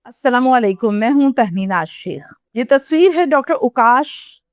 अस्सलामुअलैकुम। मैं हूं तहमीना शेख। ये तस्वीर है डॉक्टर आकाश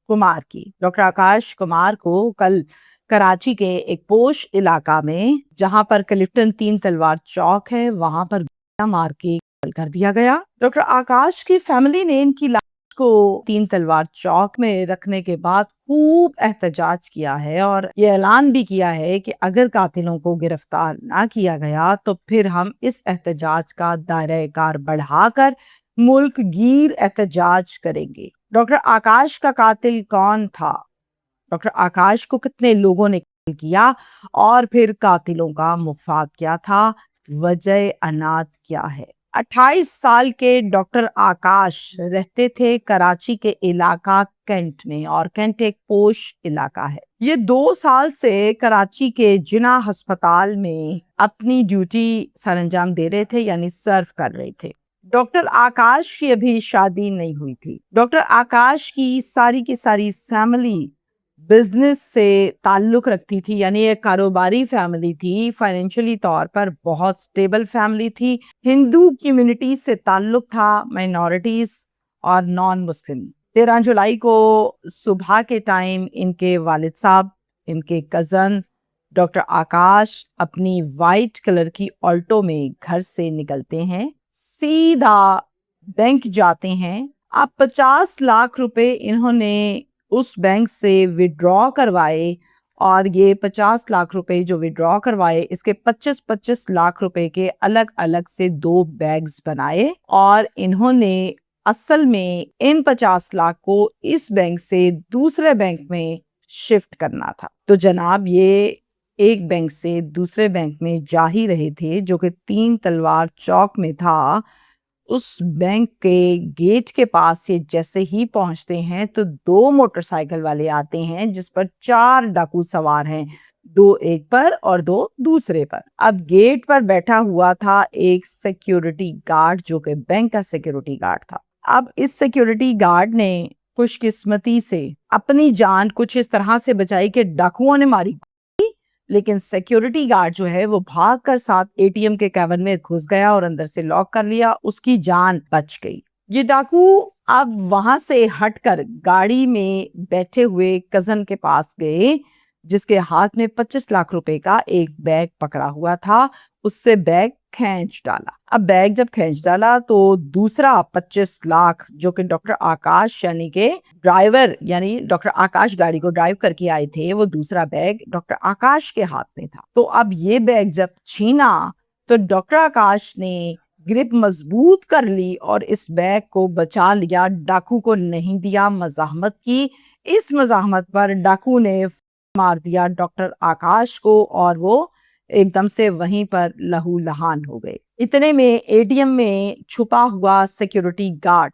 कुमार की। डॉक्टर आकाश कुमार को कल कराची के एक पोश इलाका में, जहां पर क्लिफ्टन तीन तलवार चौक है, वहां पर गोलियां मार के कत्ल कर दिया गया। डॉक्टर आकाश की फैमिली ने इनकी लाश को तीन तलवार चौक में रखने के बाद खूब एहतजाज किया है और ये ऐलान भी किया है कि अगर कातिलों को गिरफ्तार ना किया गया तो फिर हम इस एहतजाज का दायरा कार बढ़ाकर मुल्क गिर एहतजाज करेंगे। डॉक्टर आकाश का कातिल कौन था? डॉक्टर आकाश को कितने लोगों ने कत्ल किया और फिर कातिलों का मुफाद क्या था? वजह अनात क्या है? 28 साल के डॉक्टर आकाश रहते थे कराची के इलाका कैंट में, और कैंट एक पोश इलाका है। ये 2 साल से कराची के जिना अस्पताल में अपनी ड्यूटी सरअंजाम दे रहे थे, यानी सर्व कर रहे थे। डॉक्टर आकाश की अभी शादी नहीं हुई थी। डॉक्टर आकाश की सारी फैमिली बिजनेस से ताल्लुक रखती थी, यानी एक कारोबारी फैमिली थी। फाइनेंशियली तौर पर बहुत स्टेबल फैमिली थी। हिंदू कम्युनिटी से ताल्लुक था, माइनॉरिटीज और नॉन मुस्लिम। 13 जुलाई को सुबह के टाइम इनके वालिद साहब, इनके कजन डॉक्टर आकाश अपनी वाइट कलर की ऑल्टो में घर से निकलते हैं, सीधा बैंक जाते हैं। अब 50 लाख रुपए इन्होंने उस बैंक से विड्रॉ करवाए, और ये 50 लाख रुपए जो विड्रॉ करवाए, इसके 25-25 लाख रुपए के अलग अलग से 2 बैग्स बनाए, और इन्होंने असल में इन 50 लाख को इस बैंक से दूसरे बैंक में शिफ्ट करना था। तो जनाब, ये एक बैंक से दूसरे बैंक में जा ही रहे थे, जो कि तीन तलवार चौक में था। उस बैंक के गेट के पास ये जैसे ही पहुंचते हैं तो 2 मोटरसाइकिल वाले आते हैं, जिस पर 4 डाकू सवार हैं, 2 एक पर और 2 दूसरे पर। अब गेट पर बैठा हुआ था एक सिक्योरिटी गार्ड, जो कि बैंक का सिक्योरिटी गार्ड था। अब इस सिक्योरिटी गार्ड ने खुशकिस्मती से अपनी जान कुछ इस तरह से बचाई कि डाकुओं ने मारी, लेकिन सिक्योरिटी गार्ड जो है वो भागकर साथ एटीएम के कैबिन में घुस गया और अंदर से लॉक कर लिया। उसकी जान बच गई। ये डाकू अब वहां से हटकर गाड़ी में बैठे हुए कजन के पास गए, जिसके हाथ में 25 लाख रुपए का एक बैग पकड़ा हुआ था। उससे बैग खींच डाला। अब बैग जब खींच डाला तो दूसरा 25 लाख, जो कि डॉक्टर आकाश यानी के ड्राइवर, यानी डॉक्टर आकाश गाड़ी को ड्राइव करके आए थे, वो दूसरा बैग डॉक्टर आकाश के हाथ में था। तो अब ये बैग जब छीना तो डॉक्टर आकाश ने ग्रिप मजबूत कर ली और इस बैग को बचा लिया। डाकू को नहीं दिया मज़ाहमत की। इस मज़ाहमत पर डाकू ने मार दिया डॉक्टर आकाश को, और वो एकदम से वहीं पर लहू लहान हो गए। इतने में एटीएम में छुपा हुआ सिक्योरिटी गार्ड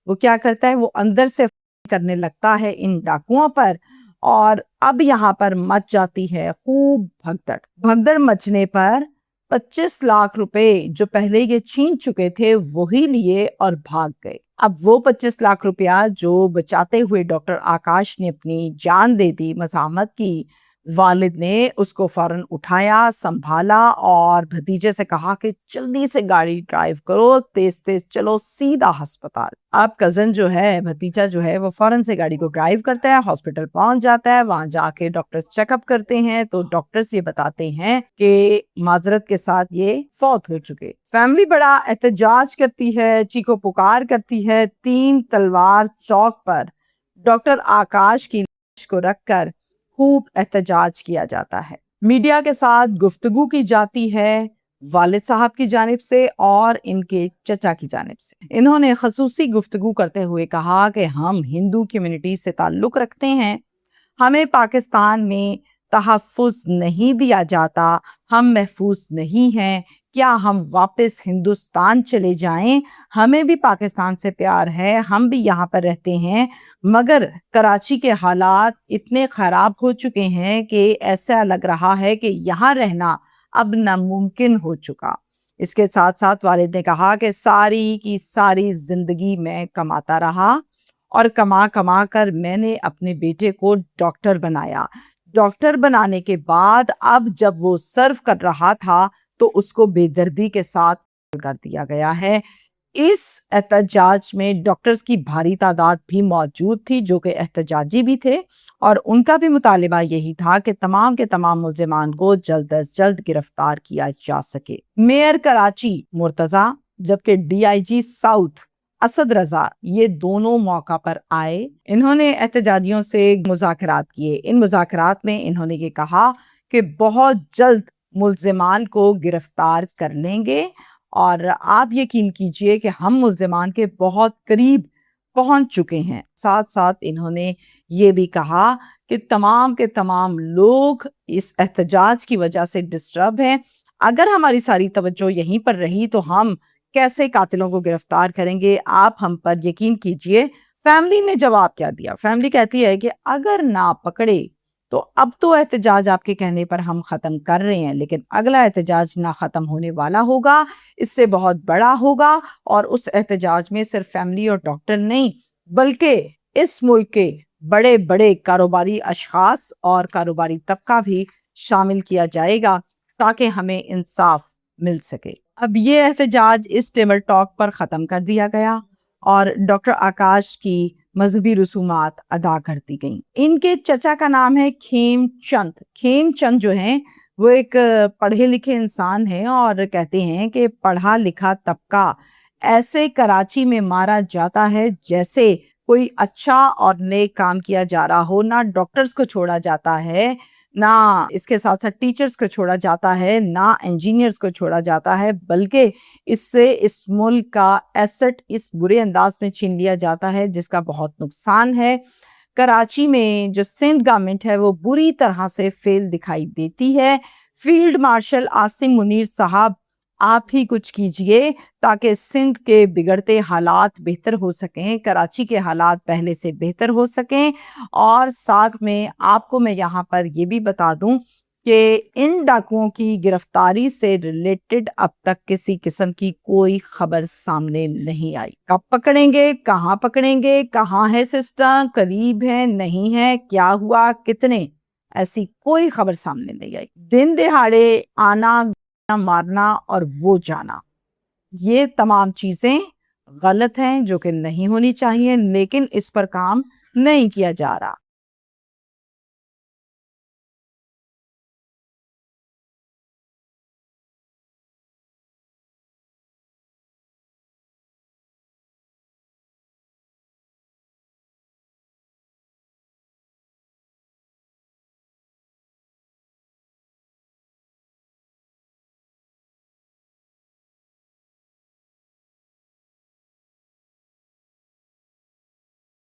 वो क्या करता है, वो अंदर से करने लगता है इन डाकुओं पर, और अब यहाँ पर मच जाती है खूब भगदड़। भगदड़ मचने पर 25 लाख रुपए जो पहले ये छीन चुके थे वही लिए और भाग गए। अब वो 25 लाख रुपया जो बचाते हुए डॉक्टर आकाश ने अपनी जान दे दी, मज़ाहमत की, वालिद ने उसको फौरन उठाया, संभाला और भतीजे से कहा कि जल्दी से गाड़ी ड्राइव करो, तेज तेज चलो सीधा अस्पताल। अब कजन जो है, भतीजा जो है, वो फौरन से गाड़ी को ड्राइव करता है, हॉस्पिटल पहुंच जाता है। वहां जाके डॉक्टर्स चेकअप करते हैं तो डॉक्टर्स ये बताते हैं कि माजरत के साथ ये फौत हो चुके। फैमिली बड़ा एहतजाज करती है, चीखो पुकार करती है। तीन तलवार चौक पर डॉक्टर आकाश की लाश को रखकर खूब एहतजाज किया जाता है। मीडिया के साथ गुफ्तगू की जाती है वालिद साहब की जानिब से और इनके चचा की जानिब से। इन्होंने खसूसी गुफ्तगू करते हुए कहा कि हम हिंदू कम्युनिटी से ताल्लुक रखते हैं, हमें पाकिस्तान में तहफ़्फ़ुज़ नहीं दिया जाता, हम महफूज नहीं हैं, क्या हम वापस हिंदुस्तान चले जाएं? हमें भी पाकिस्तान से प्यार है, हम भी यहाँ पर रहते हैं, मगर कराची के हालात इतने ख़राब हो चुके हैं कि ऐसा लग रहा है कि यहाँ रहना अब नामुमकिन हो चुका। इसके साथ साथ वालिद ने कहा कि सारी की सारी ज़िंदगी मैं कमाता रहा और कमा कमा कर मैंने अपने बेटे को डॉक्टर बनाया। डॉक्टर बनाने के बाद अब जब वो सर्व कर रहा था तो उसको बेदर्दी के साथ कर दिया गया है। اس احتجاج میں ڈاکٹرز کی بھاری تعداد بھی موجود تھی جو کہ احتجاجی بھی تھے، اور ان کا بھی مطالبہ یہی تھا کہ تمام کے تمام ملزمان کو جلد از جلد گرفتار کیا جا سکے۔ میئر کراچی مرتضی جبکہ D I G south Asad Raza یہ دونوں موقع پر آئے۔ انہوں نے احتجاجیوں سے مذاکرات کیے۔ ان مذاکرات میں انہوں نے یہ کہا کہ بہت جلد ملزمان کو گرفتار کر لیں گے، اور آپ یقین کیجئے کہ ہم ملزمان کے بہت قریب پہنچ چکے ہیں۔ ساتھ ساتھ انہوں نے یہ بھی کہا کہ تمام کے تمام لوگ اس احتجاج کی وجہ سے ڈسٹرب ہیں، اگر ہماری ساری توجہ یہیں پر رہی تو ہم کیسے قاتلوں کو گرفتار کریں گے؟ آپ ہم پر یقین کیجئے۔ فیملی نے جواب کیا دیا؟ فیملی کہتی ہے کہ اگر نہ پکڑے تو اب تو احتجاج آپ کے کہنے پر ہم ختم کر رہے ہیں، لیکن اگلا احتجاج نہ ختم ہونے والا ہوگا، اس سے بہت بڑا ہوگا، اور اس احتجاج میں صرف فیملی اور ڈاکٹر نہیں بلکہ اس ملک کے بڑے بڑے کاروباری اشخاص اور کاروباری طبقہ بھی شامل کیا جائے گا تاکہ ہمیں انصاف مل سکے۔ اب یہ احتجاج اس ٹیبل ٹاک پر ختم کر دیا گیا اور ڈاکٹر آکاش کی مذہبی رسومات ادا کر دی گئیں۔ ان کے چچا کا نام ہے کھیم چند۔ کھیم چند جو ہیں وہ ایک پڑھے لکھے انسان ہیں، اور کہتے ہیں کہ پڑھا لکھا طبقہ ایسے کراچی میں مارا جاتا ہے جیسے کوئی اچھا اور نیک کام کیا جا رہا ہو۔ نہ ڈاکٹرز کو چھوڑا جاتا ہے، نہ اس کے ساتھ ساتھ ٹیچرز کو چھوڑا جاتا ہے، نہ انجینئرز کو چھوڑا جاتا ہے، بلکہ اس سے اس ملک کا ایسٹ اس برے انداز میں چھین لیا جاتا ہے جس کا بہت نقصان ہے۔ کراچی میں جو سندھ گورنمنٹ ہے وہ بری طرح سے فیل دکھائی دیتی ہے۔ فیلڈ مارشل عاصم منیر صاحب آپ ہی کچھ کیجئے تاکہ سندھ کے بگڑتے حالات بہتر ہو سکیں، کراچی کے حالات پہلے سے بہتر ہو سکیں۔ اور ساتھ میں آپ کو میں یہاں پر یہ بھی بتا دوں کہ ان ڈاکوؤں کی گرفتاری سے ریلیٹڈ اب تک کسی قسم کی کوئی خبر سامنے نہیں آئی۔ کب پکڑیں گے، کہاں پکڑیں گے، کہاں ہے سسٹم، قریب ہے نہیں ہے، کیا ہوا، کتنے، ایسی کوئی خبر سامنے نہیں آئی۔ دن دہاڑے آنا مارنا اور وہ جانا، یہ تمام چیزیں غلط ہیں جو کہ نہیں ہونی چاہیے، لیکن اس پر کام نہیں کیا جا رہا۔